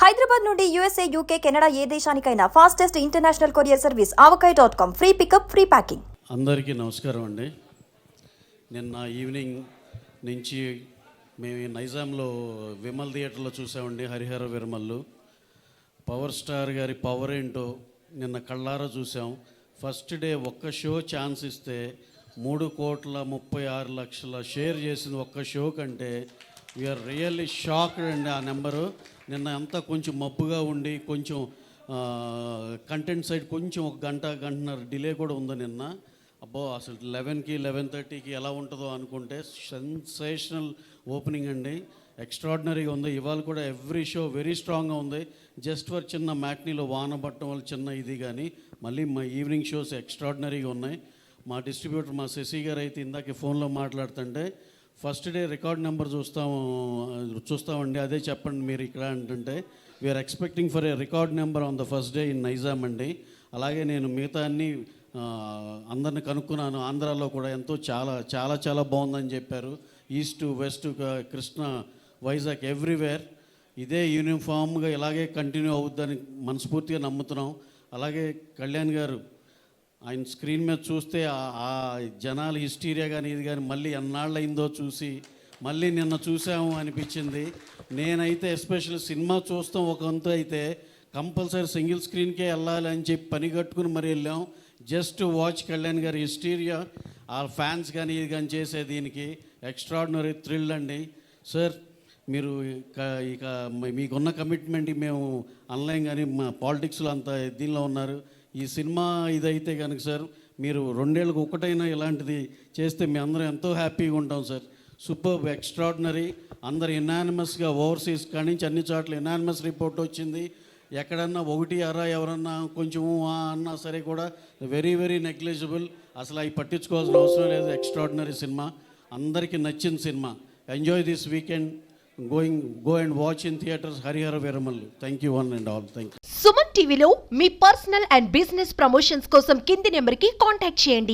హైదరాబాద్ నుండి USA, UK, Canada ఏ దేశానికైనా fastest international courier service avakai.com. Free pickup, free packing. అందరికీ నమస్కారం అండి. నిన్న ఈవినింగ్ నుంచి మేము నైజాంలో విమల్ థియేటర్లో చూసామండి. హరిహర విరమల్లు పవర్ స్టార్ గారి పవర్ ఏంటో నిన్న కళ్ళారా చూసాం. ఫస్ట్ డే ఒక్క షో ఛాన్స్ ఇస్తే 3,36,00,000 షేర్ చేసింది ఒక్క షో కంటే వీఆర్ రియల్లీ షాక్డ్ అండి. ఆ నెంబరు నిన్న అంతా కొంచెం మబ్బుగా ఉండి కొంచెం కంటెంట్ సైడ్ కొంచెం ఒక గంటన్నర డిలే కూడా ఉంది నిన్న. అబ్బో అసలు 11కి 11:30కి ఎలా ఉంటుందో అనుకుంటే సెన్సేషనల్ ఓపెనింగ్ అండి. ఎక్స్ట్రాడినరీగా ఉంది. ఇవాళ కూడా ఎవ్రీ షో వెరీ స్ట్రాంగ్గా ఉంది. జస్ట్ ఫర్ చిన్న మ్యాట్నీలో వాన పట్టడం వల్ల చిన్న ఇది కానీ మళ్ళీ మా ఈవినింగ్ షోస్ ఎక్స్ట్రాడినరీగా ఉన్నాయి. మా డిస్ట్రిబ్యూటర్ మా శశి గారు అయితే ఇందాక ఫోన్లో మాట్లాడుతుంటే ఫస్ట్ డే రికార్డ్ నెంబర్ చూస్తామండి, అదే చెప్పండి మీరు ఇక్కడ అంటుంటే we're expecting for a record number on the first day in Nizam అండి. అలాగే నేను మిగతా అన్ని అందరిని కనుక్కున్నాను. ఆంధ్రాలో కూడా ఎంతో చాలా చాలా చాలా బాగుందని చెప్పారు. East west Krishna Vizag everywhere ఇదే యూనిఫామ్గా ఇలాగే కంటిన్యూ అవుద్దని మనస్ఫూర్తిగా నమ్ముతున్నాం. అలాగే కళ్యాణ్ గారు ఆయన స్క్రీన్ మీద చూస్తే ఆ జనాలు హిస్టీరియా కానీ ఇది కానీ మళ్ళీ ఎన్నాళ్ళయిందో చూసి మళ్ళీ నిన్న చూసాము అనిపించింది. నేనైతే ఎస్పెషల్లీ సినిమా చూస్తాం ఒక వంతు అయితే కంపల్సరీ సింగిల్ స్క్రీన్కే వెళ్ళాలి అని చెప్పి పని కట్టుకుని మరి వెళ్ళాం. జస్ట్ వాచ్ కళ్యాణ్ గారి హిస్టీరియా ఆ ఫ్యాన్స్ కానీ ఇది కానీ చేసే దీనికి ఎక్స్ట్రాడినరీ థ్రిల్ అండి. సార్ మీరు ఇక మీకున్న కమిట్మెంట్ మేము ఆన్లైన్ కానీ మా పాలిటిక్స్లో అంత దీనిలో ఉన్నారు. ఈ సినిమా ఇదైతే కనుక సార్ మీరు 2 ఏళ్ళకు ఒకటైనా ఇలాంటిది చేస్తే మేము అందరం ఎంతో హ్యాపీగా ఉంటాం సార్. Super extraordinary. అందరు ఎనానిమస్గా ఓవర్సీస్ కాడి నుంచి అన్ని చోట్ల ఎనానిమస్ రిపోర్ట్ వచ్చింది. ఎక్కడన్నా ఒకటి ఎవరన్నా కొంచెం అన్నా సరే కూడా వెరీ వెరీ నెగ్లిజిబుల్. అసలు అవి పట్టించుకోవాల్సిన అవసరం లేదు. ఎక్స్ట్రాడినరీ సినిమా, అందరికీ నచ్చిన cinema. Enjoy this weekend. Go and watch in theatres Harihara Veeramallu. Thank you one and all. Thank you. Suman టీవీలో మీ పర్సనల్ అండ్ బిజినెస్ ప్రమోషన్స్ కోసం కింది నెంబర్కి కాంటాక్ట్ చేయండి.